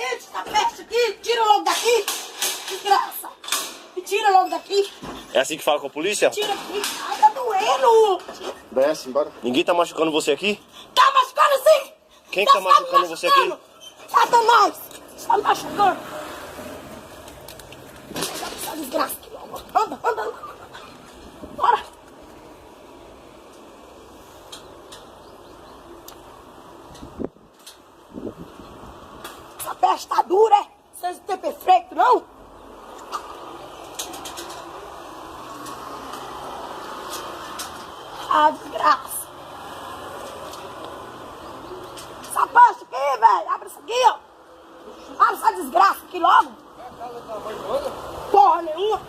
essa peste aqui, tira logo daqui. Desgraça. Me tira logo daqui. É assim que fala com a polícia? Tira aqui. Ai, tá doendo. Desce, embora. Ninguém tá machucando você aqui? Tá machucando sim. Quem tá machucando você aqui? Satanás. Tá me machucando. Essa desgraça aqui logo. Anda, anda, anda. Bora. Essa peste tá dura, é? Vocês não tem perfeito, não? Ah, desgraça. Essa peste aqui, velho. Abre isso aqui, ó. Abre essa desgraça aqui logo. Porra nenhuma.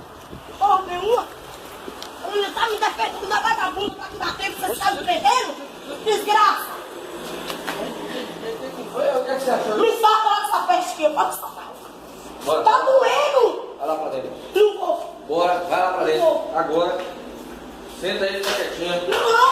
Porra nenhuma. Ele tá me defendendo da vagabunda pra te bater, porque você tá me prendendo? Desgraça. Me solta lá dessa peste aqui, pode soltar. Bora. Tá doendo. Vai lá pra dentro. Não vou. Bora, vai lá pra dentro. Vou. Agora. Senta aí, fica quietinho. Não,